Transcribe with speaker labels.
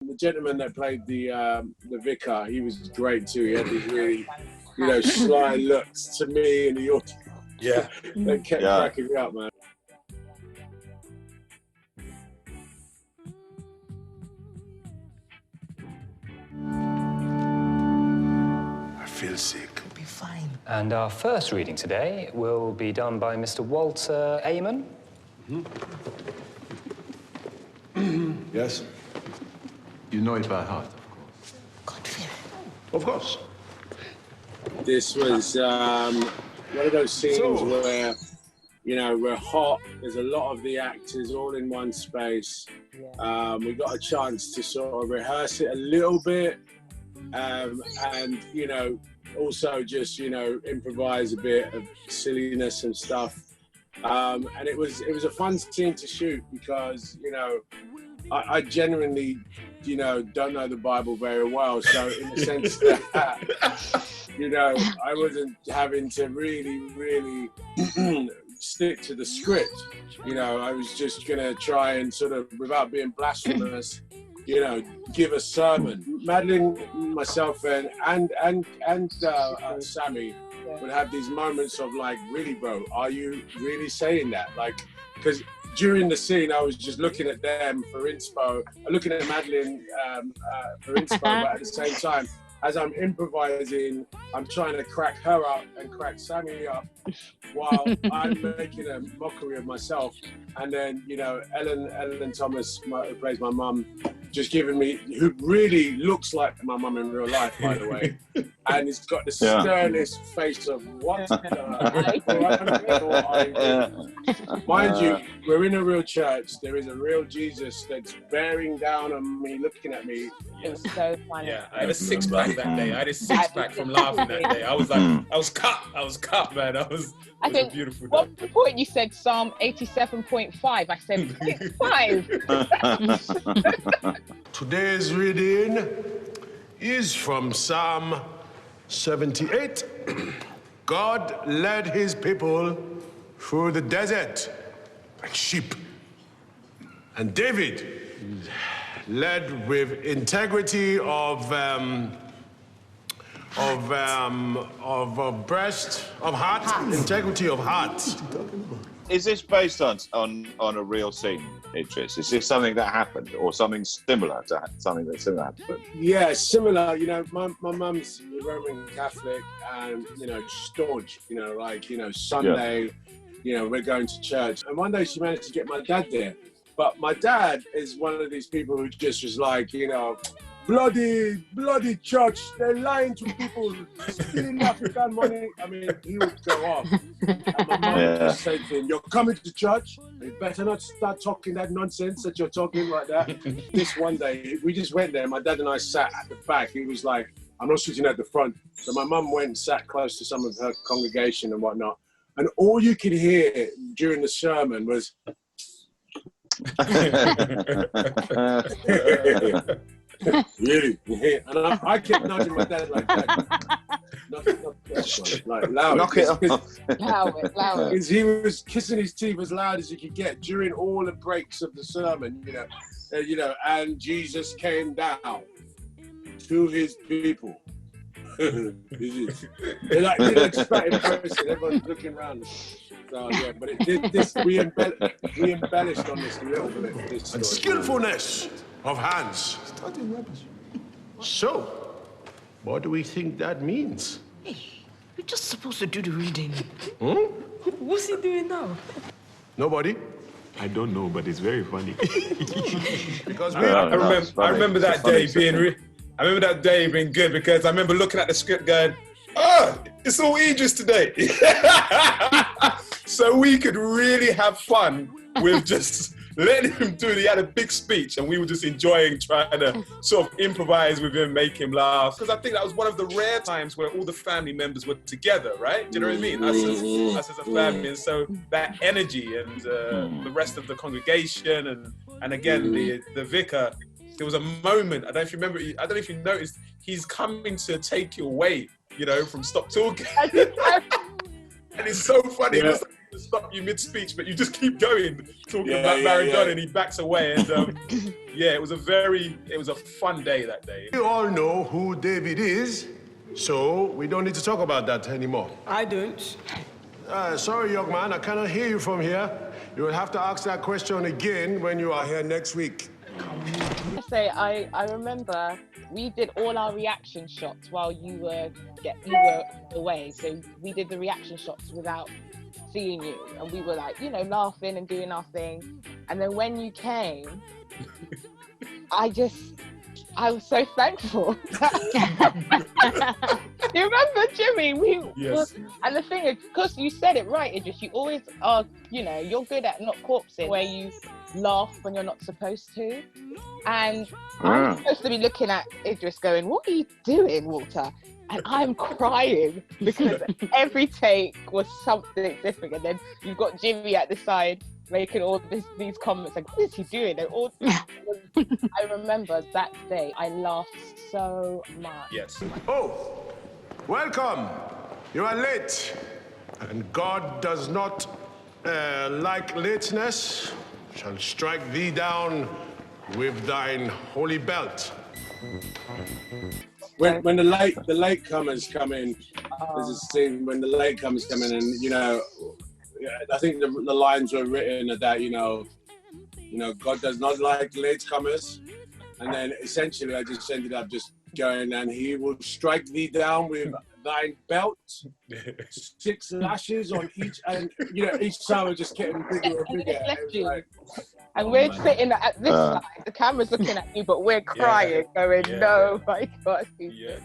Speaker 1: The gentleman that played the vicar, he was great too. He had these really, you know, sly looks to me and the audience.
Speaker 2: Yeah.
Speaker 1: They kept cracking me up, man.
Speaker 3: I feel sick.
Speaker 4: It'll be fine.
Speaker 5: And our first reading today will be done by Mr. Walter Amon.
Speaker 3: Yes?
Speaker 6: You know it by heart, of course.
Speaker 4: God,
Speaker 3: Of course.
Speaker 1: This was one of those scenes where, you know, we're hot. There's a lot of the actors all in one space. We got a chance to sort of rehearse it a little bit, and you know, also just, you know, improvise a bit of silliness and stuff. And it was a fun scene to shoot because, you know, I genuinely, you know, don't know the Bible very well. So in the sense that, you know, I wasn't having to really stick to the script. You know, I was just gonna try and sort of, without being blasphemous, you know, give a sermon. Madeline, myself, and Sammy would have these moments of like, really, bro, are you really saying that? Like, because during the scene, I was just looking at them for inspo, looking at Madeline for inspo, but at the same time, as I'm improvising, I'm trying to crack her up and crack Sammy up while I'm making a mockery of myself. And then, you know, Ellen Thomas, who plays my mum, just giving me, who really looks like my mum in real life, by the way. And he's got the sternest face of what Mind you, we're in a real church. There is a real Jesus that's bearing down on me, looking at me.
Speaker 2: It was so funny. Yeah, I had a six-pack that day. I had a six-pack from laughing that day. I was like, I was cut, man. I think, beautiful day.
Speaker 7: One point you said Psalm 87.5. I said 0.5.
Speaker 3: Today's reading is from Psalm 78. God led his people through the desert like sheep. And David led with integrity of breast, of heart, integrity of heart.
Speaker 8: Is this based on a real scene, Idris? Is this something that happened, or something similar to something that similar happened?
Speaker 1: Yeah, similar. You know, my mum's Roman Catholic, and you know, staunch. You know, like, you know, Sunday, you know, we're going to church, and one day she managed to get my dad there. But my dad is one of these people who just was like, you know, bloody church, they're lying to people, stealing African money. I mean, he would go off. And my mum would just say to him, you're coming to church, you better not start talking that nonsense that you're talking like that. This one day, we just went there, my dad and I sat at the back. He was like, I'm not sitting at the front. So my mum went and sat close to some of her congregation and whatnot. And all you could hear during the sermon was, really? And I kept nudging my dad like that. Like loud.
Speaker 8: Knock it off.
Speaker 7: Loud.
Speaker 1: Because he was kissing his teeth as loud as he could get during all the breaks of the sermon, you know, and Jesus came down to his people. They're like, expecting person. Everyone's looking around. So yeah, but it did this. We embellished on this a little bit. This
Speaker 3: And skillfulness of hands. So, what do we think that means?
Speaker 4: Hey, you're just supposed to do the reading.
Speaker 9: What's he doing now?
Speaker 3: Nobody?
Speaker 6: I don't know, but it's very funny.
Speaker 3: Because
Speaker 2: I remember that day being. I remember that day being good because I remember looking at the script going, it's all Idris today. So we could really have fun with just letting him do it. He had a big speech and we were just enjoying trying to sort of improvise with him, make him laugh. Because I think that was one of the rare times where all the family members were together, right? Do you know what I mean? Us as a family. And so that energy and the rest of the congregation and again, the vicar, there was a moment, I don't know if you noticed, he's coming to take you away, you know, from stop talking. And it's so funny. Yeah. to stop you mid-speech, but you just keep going, talking
Speaker 1: Yeah,
Speaker 2: about
Speaker 1: yeah,
Speaker 2: Baron
Speaker 1: yeah.
Speaker 2: Gunn, and he backs away. And yeah, it was a fun day that day.
Speaker 3: You all know who David is, so we don't need to talk about that anymore.
Speaker 9: I don't.
Speaker 3: Sorry, young man, I cannot hear you from here. You will have to ask that question again when you are here next week.
Speaker 7: I remember we did all our reaction shots while you were away. So we did the reaction shots without seeing you, and we were like, you know, laughing and doing our thing. And then when you came, I was so thankful. You remember, Jimmy?
Speaker 2: Yes.
Speaker 7: And the thing is, because you said it right, Idris, you always are, you know, you're good at not corpsing, where you laugh when you're not supposed to. And I'm supposed to be looking at Idris going, what are you doing, Walter? And I'm crying because every take was something different. And then you've got Jimmy at the side making all these comments like, what is he doing? And all I remember that day, I laughed so much.
Speaker 2: Yes.
Speaker 3: Oh, welcome. You are late. And God does not like lateness. Shall strike thee down with thine holy belt.
Speaker 1: When the latecomers come in, there's a scene when the latecomers come in, and you know, I think the lines were written that you know, God does not like latecomers, and then essentially I just ended up just going, and He will strike thee down with thine belt, 6 lashes on each, and you know, each time we're just getting bigger and bigger.
Speaker 7: And we're sitting at this side, the camera's looking at you, but we're crying, going, no, my God.
Speaker 2: Yeah.